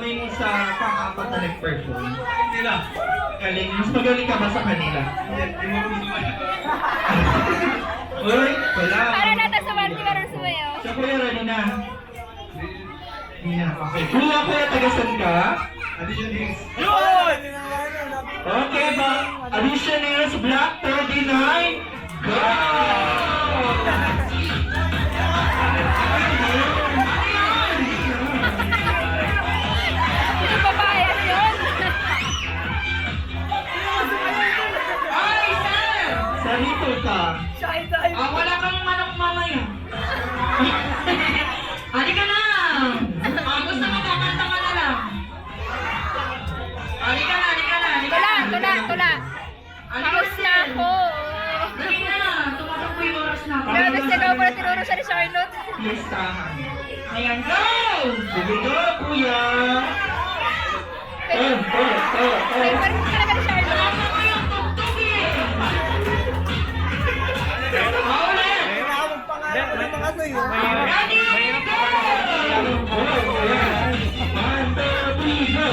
namin sa pang-apat na nag-perform. Nila. Galing. Mas magaling ka ba sa kanila? Uy, wala. Para natin sa Marty, parang sumayaw. Siya kuya, ready na. Okay. Kuya, tagasan ka? Additionals. Yun! Okay ba? Additionals, Black 39, go! Hindi pa ba yan yun? Ay, sir! Sarito ka. Wala kang manok mamaya. Halika na! Gusto mo kakanta ka na lang. Halika na, halika na, halika Tula, na. tula, tula. Tapos na ako. Dali na, tumatakbo yung oras na. Grabe, sigaw pala tinuro siya ni Charlotte. Fiestahan. Ayan, go! Sige go, kuya. Favorite ko talaga ni Charlotte. Wala ko yung tugtog eh. Ulit! Ready, go! One, two, three, go!